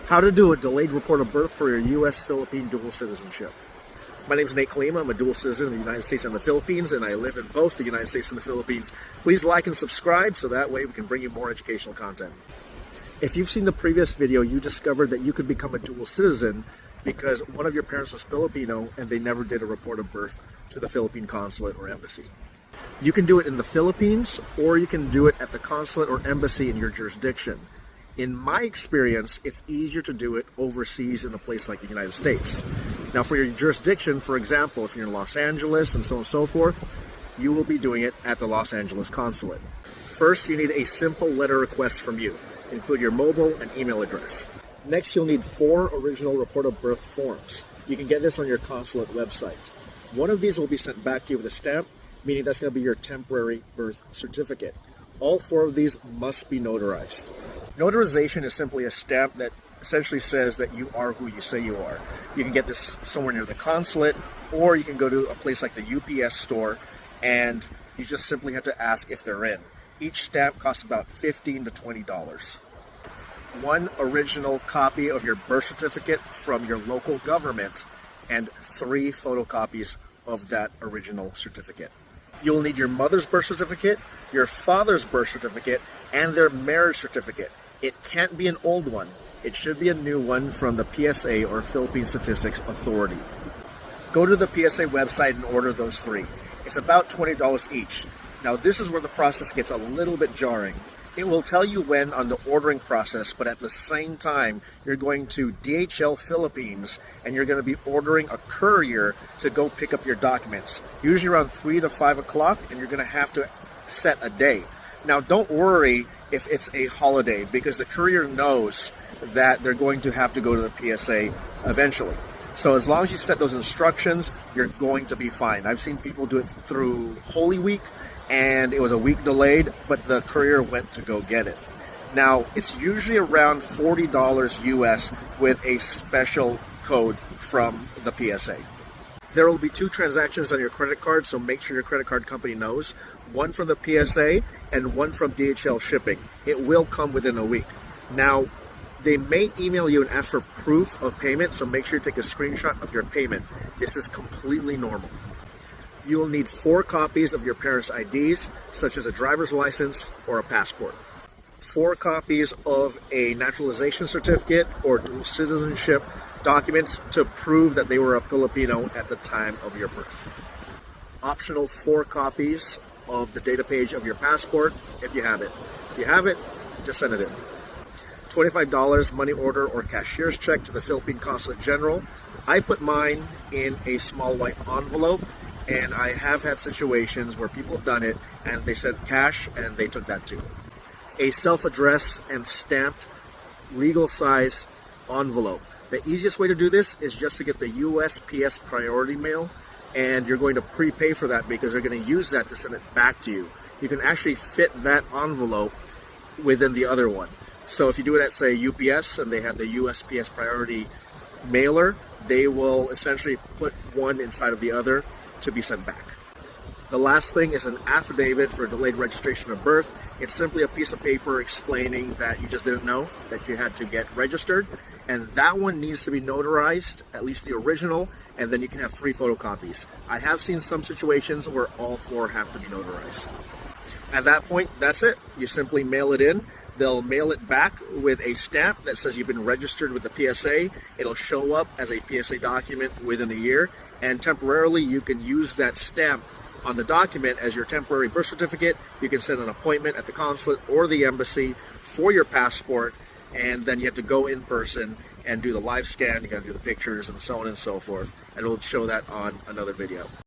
How to do a delayed report of birth for your U.S. Philippine dual citizenship. My name is Nate Kalima. I'm a dual citizen in the United States and the Philippines, and I live in both the United States and the Philippines. Please like and subscribe so that way we can bring you more educational content. If you've seen the previous video, you discovered that you could become a dual citizen because one of your parents was Filipino and they never did a report of birth to the Philippine consulate or embassy. You can do it in the Philippines, or you can do it at the consulate or embassy in your jurisdiction. In my experience, it's easier to do it overseas in a place like the United States. Now for your jurisdiction, for example, if you're in Los Angeles and so on and so forth, you will be doing it at the Los Angeles consulate. First, you need a simple letter request from you. Include your mobile and email address. Next, you'll need 4 original report of birth forms. You can get this on your consulate website. One of these will be sent back to you with a stamp, meaning that's going to be your temporary birth certificate. All 4 of these must be notarized. Notarization is simply a stamp that essentially says that you are who you say you are. You can get this somewhere near the consulate, or you can go to a place like the UPS store and you just simply have to ask if they're in. Each stamp costs about $15 to $20. One original copy of your birth certificate from your local government and 3 photocopies of that original certificate. You'll need your mother's birth certificate, your father's birth certificate, and their marriage certificate. It can't be an old one. It should be a new one from the PSA, or Philippine Statistics Authority. Go to the PSA website and order those 3. It's about $20 each. Now this is where the process gets a little bit jarring. It will tell you when on the ordering process, but at the same time, you're going to DHL Philippines and you're going to be ordering a courier to go pick up your documents. Usually around 3 to 5 o'clock, and you're going to have to set a day. Now don't worry if it's a holiday, because the courier knows that they're going to have to go to the PSA eventually. So as long as you set those instructions, you're going to be fine. I've seen people do it through Holy Week, and it was a week delayed, but the courier went to go get it. Now, it's usually around $40 US with a special code from the PSA. There will be 2 transactions on your credit card, so make sure your credit card company knows. One from the PSA and one from DHL shipping. It will come within a week. Now, they may email you and ask for proof of payment, so make sure you take a screenshot of your payment. This is completely normal. You will need 4 copies of your parents' IDs, such as a driver's license or a passport. 4 copies of a naturalization certificate or dual citizenship documents to prove that they were a Filipino at the time of your birth. Optional 4 copies of the data page of your passport if you have it. If you have it, just send it in. $25 money order or cashier's check to the Philippine Consulate General. I put mine in a small white envelope, and I have had situations where people have done it and they sent cash and they took that too. A self-addressed and stamped legal size envelope. The easiest way to do this is just to get the USPS priority mail, and you're going to prepay for that because they're going to use that to send it back to you. You can actually fit that envelope within the other one. So if you do it at, say, UPS and they have the USPS priority mailer, they will essentially put one inside of the other to be sent back. The last thing is an affidavit for delayed registration of birth. It's simply a piece of paper explaining that you just didn't know that you had to get registered, and that one needs to be notarized, at least the original, and then you can have 3 photocopies. I have seen some situations where all 4 have to be notarized. At that point, that's it. You simply mail it in. They'll mail it back with a stamp that says you've been registered with the PSA. It'll show up as a PSA document within a year, and temporarily you can use that stamp on the document as your temporary birth certificate. You can set an appointment at the consulate or the embassy for your passport, and then you have to go in person and do the live scan. You got to do the pictures and so on and so forth, and we'll show that on another video.